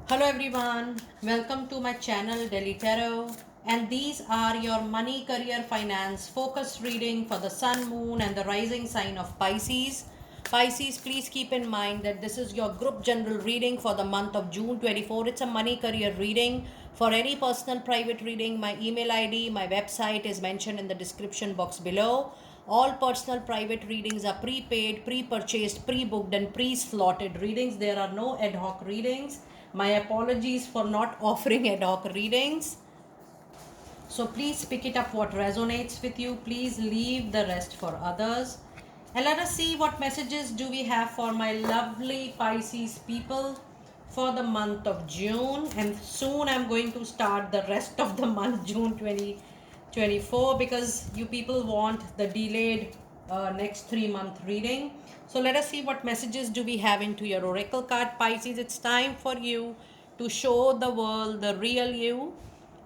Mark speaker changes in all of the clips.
Speaker 1: Hello everyone, welcome to my channel Delhi Tarot, and these are your money, career, finance focus reading for the sun, moon and the rising sign of Pisces. Pisces, please keep in mind that this is your group general reading for the month of June 24. It's a money career reading. For any personal private reading, my email ID, my website is mentioned in the description box below. All personal private readings are prepaid, pre-purchased, pre-booked and pre-slotted readings. There are no ad hoc readings. My apologies for not offering ad hoc readings. So please pick it up what resonates with you. Please leave the rest for others. And let us see what messages do we have for my lovely Pisces people for the month of June. And soon I'm going to start the rest of the month, June 2024, because you people want the delayed next 3 month reading. So let us see what messages do we have into your oracle card, Pisces. It's time for you to show the world the real you.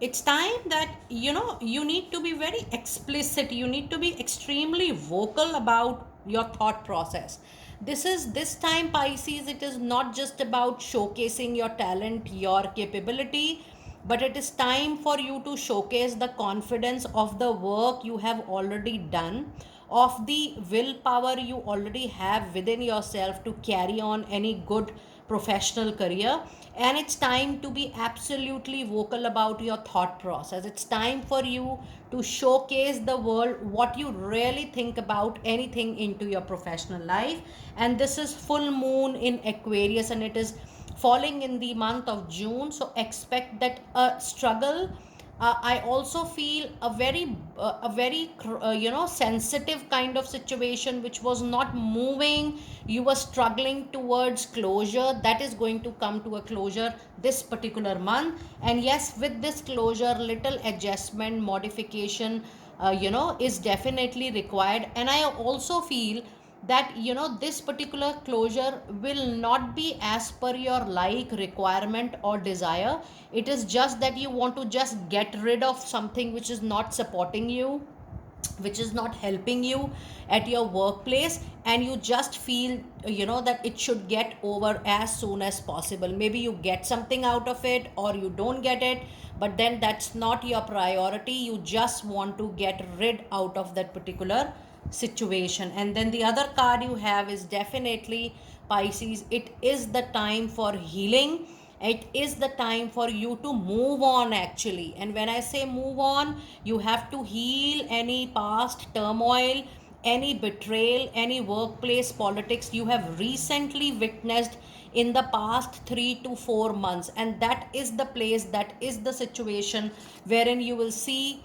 Speaker 1: It's time that you need to be very explicit, you need to be extremely vocal about your thought process. This time, Pisces, it is not just about showcasing your talent, your capability, but it is time for you to showcase the confidence of the work you have already done, of the willpower you already have within yourself to carry on any good professional career. And it's time to be absolutely vocal about your thought process. It's time for you to showcase the world what you really think about anything into your professional life. And this is full moon in Aquarius, and it is falling in the month of June, so expect that a struggle. I also feel a very sensitive kind of situation which was not moving. You were struggling towards closure. That is going to come to a closure this particular month. And yes, with this closure, little adjustment, modification, is definitely required. And I also feel that this particular closure will not be as per your like requirement or desire. It is just that you want to just get rid of something which is not supporting you, which is not helping you at your workplace, and you just feel that it should get over as soon as possible. Maybe you get something out of it or you don't get it, but then that's not your priority. You just want to get rid out of that particular situation. And then the other card you have is definitely, Pisces, it is the time for healing. It is the time for you to move on, actually. And when I say move on, you have to heal any past turmoil, any betrayal, any workplace politics you have recently witnessed in the past 3 to 4 months. And that is the place, that is the situation wherein you will see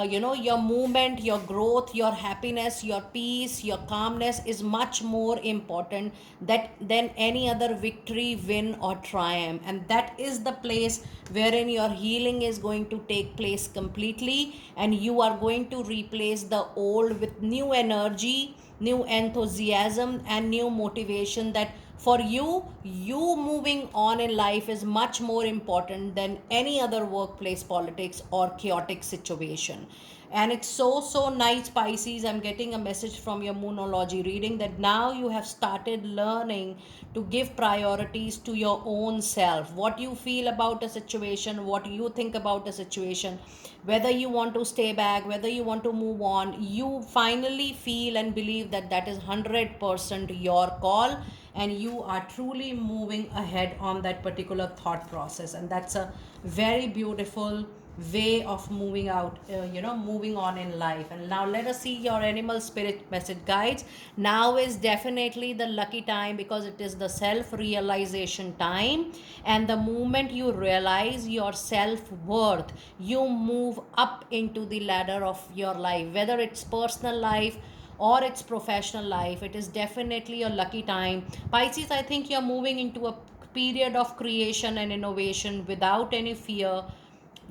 Speaker 1: your movement, your growth, your happiness, your peace, your calmness is much more important than any other victory, win or triumph. And that is the place wherein your healing is going to take place completely, and you are going to replace the old with new energy, new enthusiasm and new motivation. That for you moving on in life is much more important than any other workplace politics or chaotic situation. And it's so nice, Pisces. I'm getting a message from your moonology reading that now you have started learning to give priorities to your own self. What you feel about a situation, what you think about a situation, whether you want to stay back, whether you want to move on, you finally feel and believe that that is 100% your call, and you are truly moving ahead on that particular thought process. And that's a very beautiful way of moving out, moving on in life. And now let us see your animal spirit message guides. Now is definitely the lucky time because it is the self realization time. And the moment you realize your self worth, you move up into the ladder of your life, whether it's personal life or its professional life. It is definitely a lucky time, Pisces. I think you're moving into a period of creation and innovation without any fear,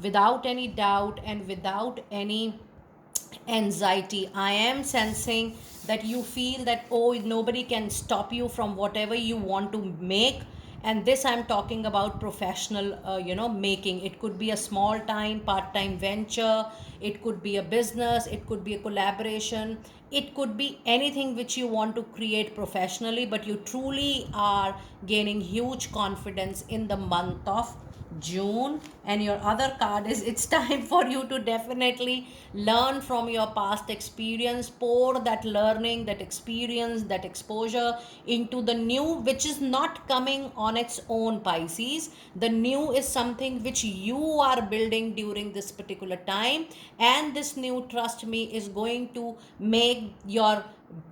Speaker 1: without any doubt, and without any anxiety. I am sensing that you feel that, oh, nobody can stop you from whatever you want to make. And this I'm talking about professional making. It could be a small time part time venture, it could be a business, it could be a collaboration, it could be anything which you want to create professionally, but you truly are gaining huge confidence in the month of June. And your other card is it's time for you to definitely learn from your past experience, pour that learning, that experience, that exposure into the new, which is not coming on its own, Pisces. The new is something which you are building during this particular time, and this new, trust me, is going to make your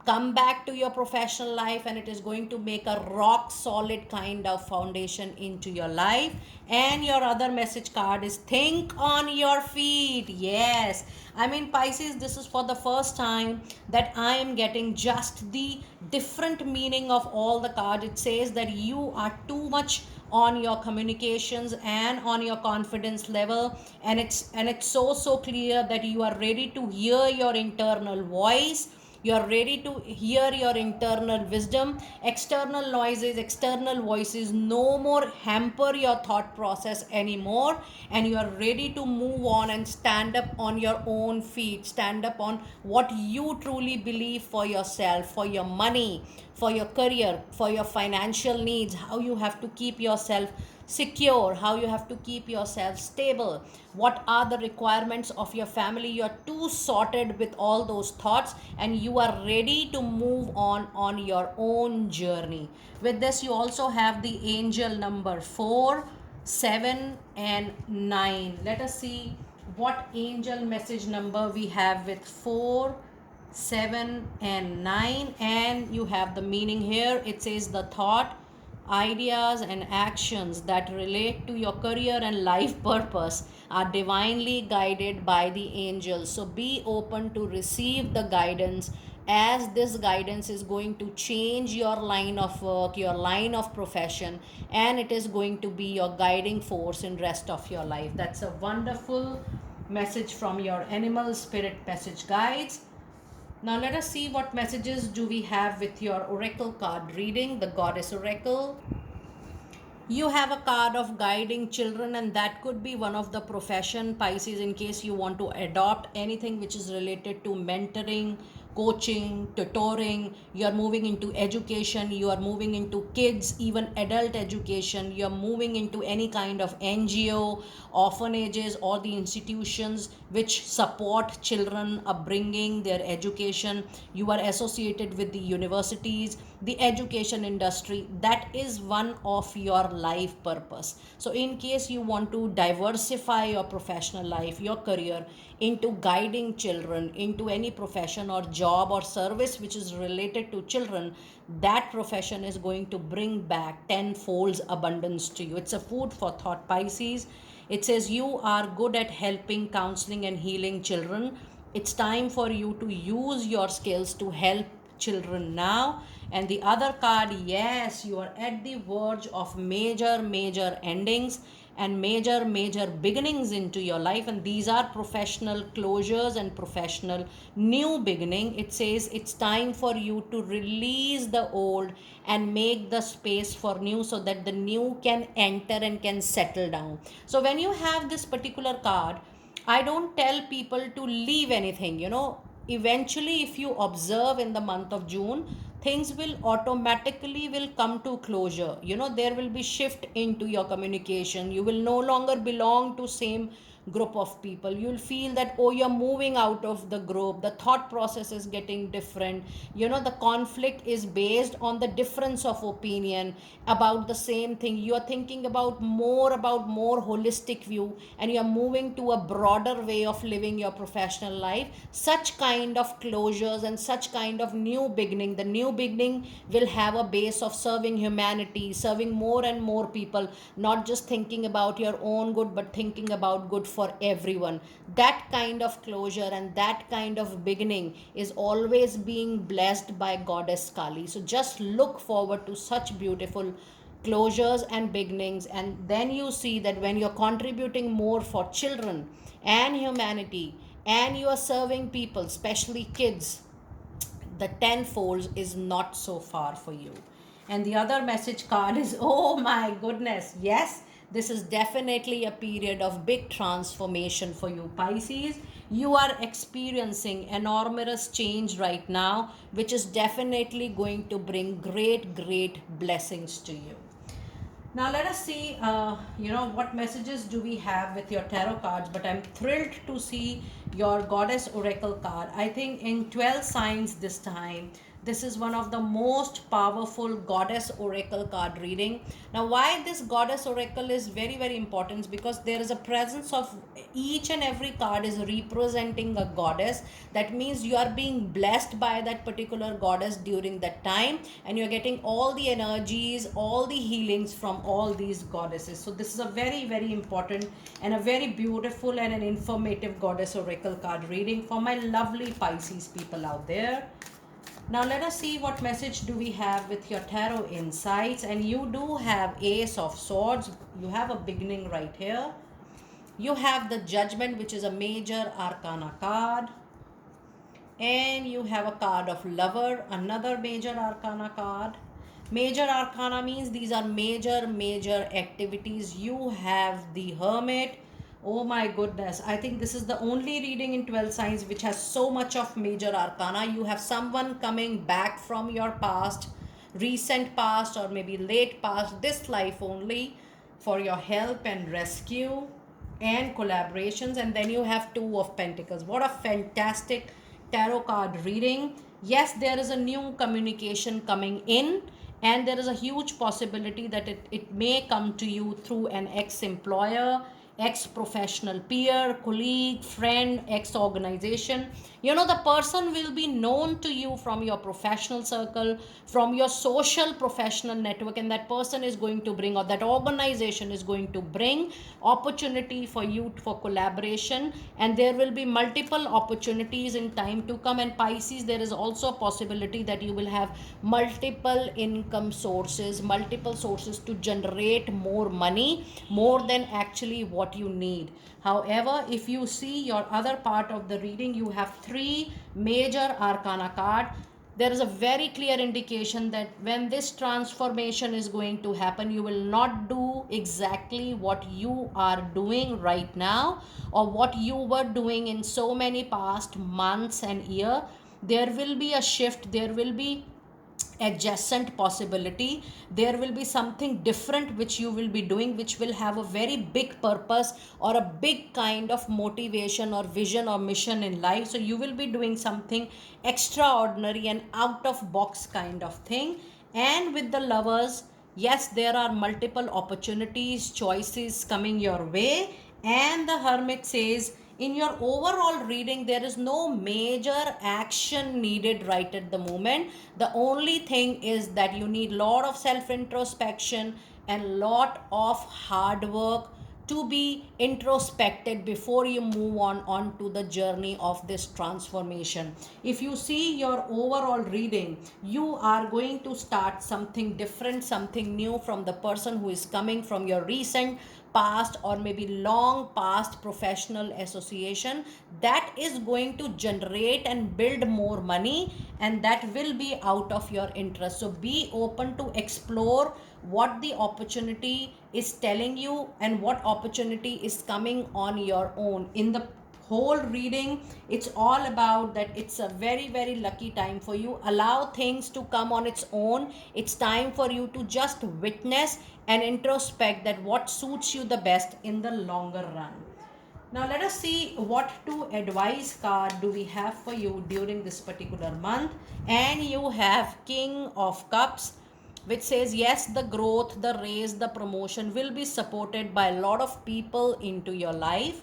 Speaker 1: come back to your professional life, and it is going to make a rock solid kind of foundation into your life. And your other message card is think on your feet. Yes, I mean, Pisces, this is for the first time that I am getting just the different meaning of all the cards. It says that you are too much on your communications and on your confidence level, and it's so clear that you are ready to hear your internal voice. You're ready to hear your internal wisdom. External noises, external voices no more hamper your thought process anymore. And you are ready to move on and stand up on your own feet. Stand up on what you truly believe for yourself, for your money, for your career, for your financial needs, how you have to keep yourself secure, how you have to keep yourself stable, what are the requirements of your family. You are too sorted with all those thoughts, and you are ready to move on your own journey. With this, you also have the angel number 4, 7 and 9. Let us see what angel message number we have with 4, 7 and 9. And you have the meaning here. It says the thought, ideas and actions that relate to your career and life purpose are divinely guided by the angels. So be open to receive the guidance, as this guidance is going to change your line of work, your line of profession, and it is going to be your guiding force in rest of your life. That's a wonderful message from your animal spirit message guides. Now let us see what messages do we have with your oracle card reading, the goddess oracle. You have a card of guiding children, and that could be one of the profession, Pisces, in case you want to adopt anything which is related to mentoring, coaching, tutoring. You are moving into education, you are moving into kids, even adult education. You are moving into any kind of NGO, orphanages, or the institutions which support children upbringing, their education. You are associated with the universities, the education industry. That is one of your life purpose. So in case you want to diversify your professional life, your career, into guiding children into any profession or job or service which is related to children, that profession is going to bring back tenfold abundance to you. It's a food for thought, Pisces. It says you are good at helping, counseling and healing children. It's time for you to use your skills to help children now. And the other card, yes, you are at the verge of major endings and major beginnings into your life, and these are professional closures and professional new beginning. It says it's time for you to release the old and make the space for new, so that the new can enter and can settle down. So when you have this particular card, I don't tell people to leave anything, eventually if you observe in the month of June, things will automatically will come to closure. There will be shift into your communication. You will no longer belong to same group of people. You'll feel that, oh, you're moving out of the group, the thought process is getting different. The conflict is based on the difference of opinion about the same thing. You are thinking about more holistic view, and you're moving to a broader way of living your professional life. Such kind of closures and such kind of new beginning, the new beginning will have a base of serving humanity, serving more and more people, not just thinking about your own good, but thinking about good for everyone. That kind of closure and that kind of beginning is always being blessed by Goddess Kali. So just look forward to such beautiful closures and beginnings, and then you see that when you're contributing more for children and humanity, and you are serving people, especially kids, the tenfold is not so far for you. And the other message card is, oh my goodness, yes, This is definitely a period of big transformation for you, Pisces. You are experiencing enormous change right now, which is definitely going to bring great blessings to you. Now let us see, what messages do we have with your tarot cards. But I'm thrilled to see your Goddess Oracle card. I think in 12 signs this time, this is one of the most powerful Goddess Oracle card reading. Now, why this Goddess Oracle is very important is because there is a presence of each and every card is representing a goddess. That means you are being blessed by that particular goddess during that time, and you're getting all the energies, all the healings from all these goddesses. So this is a very important and a very beautiful and an informative Goddess Oracle card reading for my lovely Pisces people out there. Now let us see what message do we have with your tarot insights. And you do have Ace of Swords. You have a beginning right here. You have the Judgment, which is a major arcana card. And you have a card of Lover, another major arcana card. Major arcana means these are major activities. You have the Hermit. Oh my goodness, I think this is the only reading in 12 signs which has so much of major arcana. You have someone coming back from your past, recent past or maybe late past, this life only, for your help and rescue and collaborations. And then you have Two of Pentacles. What a fantastic tarot card reading. Yes, there is a new communication coming in, and there is a huge possibility that it may come to you through an ex-employer, ex-professional peer, colleague, friend, ex-organization. The person will be known to you from your professional circle, from your social professional network, and that person is going to bring, or that organization is going to bring opportunity for you for collaboration. And there will be multiple opportunities in time to come. And Pisces, there is also a possibility that you will have multiple income sources, multiple sources to generate more money, more than actually what you need. However, if you see your other part of the reading, you have three major arcana card. There is a very clear indication that when this transformation is going to happen, you will not do exactly what you are doing right now, or what you were doing in so many past months and year. There will be a shift. There will be adjacent possibility. There will be something different which you will be doing, which will have a very big purpose or a big kind of motivation or vision or mission in life. So you will be doing something extraordinary and out of box kind of thing. And with the Lovers, yes, there are multiple opportunities, choices coming your way. And the Hermit says, in your overall reading, there is no major action needed right at the moment. The only thing is that you need lot of self introspection and lot of hard work to be introspected before you move on to the journey of this transformation. If you see your overall reading, you are going to start something different, something new from the person who is coming from your recent past or maybe long past professional association, that is going to generate and build more money, and that will be out of your interest. So be open to explore what the opportunity is telling you and what opportunity is coming on your own. In the whole reading, it's all about that it's a very lucky time for you. Allow things to come on its own. It's time for you to just witness and introspect that what suits you the best in the longer run. Now let us see what to advise card do we have for you during this particular month. And you have King of Cups, which says yes, the growth, the raise, the promotion will be supported by a lot of people into your life.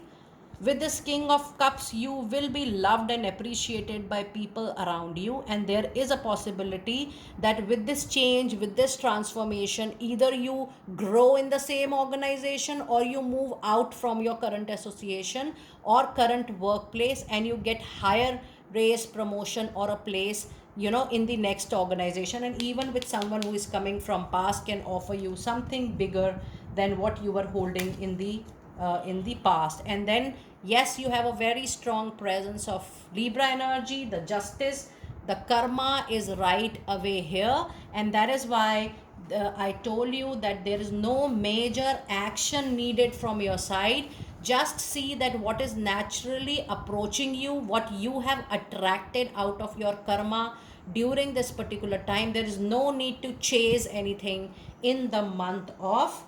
Speaker 1: With this King of Cups, you will be loved and appreciated by people around you. And there is a possibility that with this change, with this transformation, either you grow in the same organization or you move out from your current association or current workplace, and you get higher raise, promotion, or a place in the next organization. And even with someone who is coming from past can offer you something bigger than what you were holding in the past. And then yes, you have a very strong presence of Libra energy, the Justice, the karma is right away here. And that is why I told you that there is no major action needed from your side. Just see that what is naturally approaching you, what you have attracted out of your karma during this particular time. There is no need to chase anything in the month of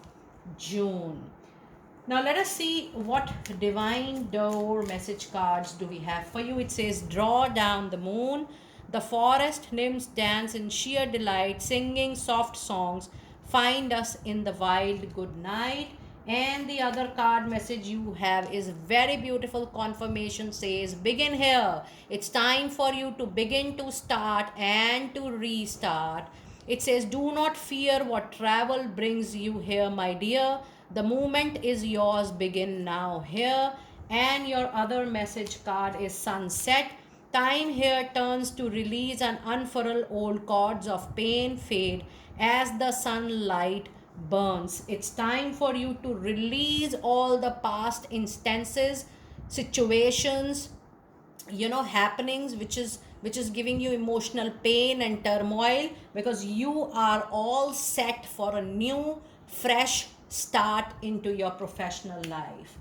Speaker 1: June. Now let us see what divine door message cards do we have for you. It says, draw down the moon. The forest nymphs dance in sheer delight, singing soft songs. Find us in the wild good night. And the other card message you have is very beautiful confirmation, says, begin here. It's time for you to begin, to start and to restart. It says, do not fear what travel brings you here, my dear. The moment is yours, begin now here. And your other message card is sunset. Time here turns to release and unfurl old cords of pain fade as the sunlight burns. It's time for you to release all the past instances, situations, happenings which is giving you emotional pain and turmoil, because you are all set for a new fresh start into your professional life.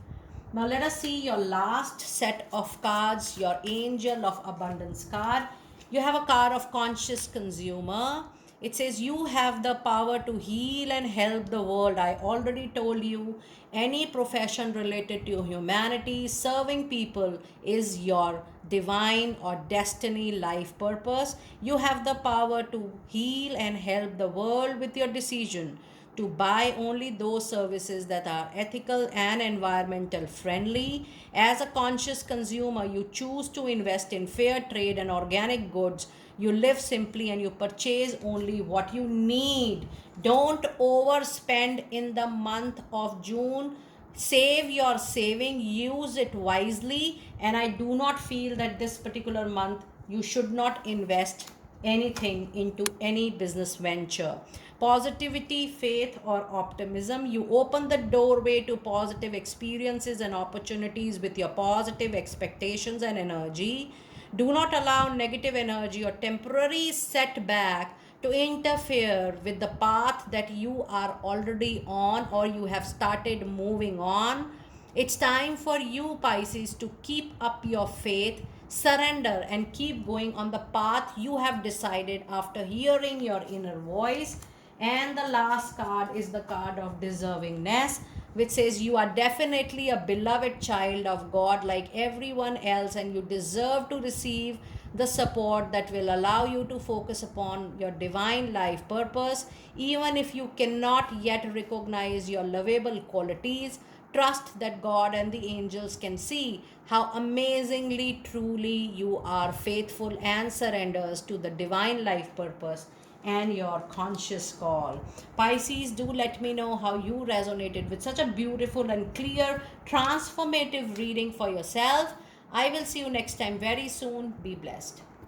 Speaker 1: Now let us see your last set of cards, your Angel of Abundance card. You have a card of Conscious Consumer. It says you have the power to heal and help the world. I already told you, any profession related to humanity, serving people is your divine or destiny life purpose. You have the power to heal and help the world with your decision to buy only those services that are ethical and environmental friendly. As a conscious consumer, you choose to invest in fair trade and organic goods. You live simply and you purchase only what you need. Don't overspend in the month of June. Save your saving, use it wisely, and I do not feel that this particular month you should not invest anything into any business venture. Positivity, faith, or optimism. You open the doorway to positive experiences and opportunities with your positive expectations and energy. Do not allow negative energy or temporary setback to interfere with the path that you are already on or you have started moving on. It's time for you, Pisces, to keep up your faith, surrender, and keep going on the path you have decided after hearing your inner voice. And the last card is the card of deservingness, which says you are definitely a beloved child of God like everyone else, and you deserve to receive the support that will allow you to focus upon your divine life purpose. Even if you cannot yet recognize your lovable qualities, trust that God and the angels can see how amazingly truly you are faithful and surrenders to the divine life purpose and your conscious call. Pisces, do let me know how you resonated with such a beautiful and clear, transformative reading for yourself. I will see you next time very soon. Be blessed.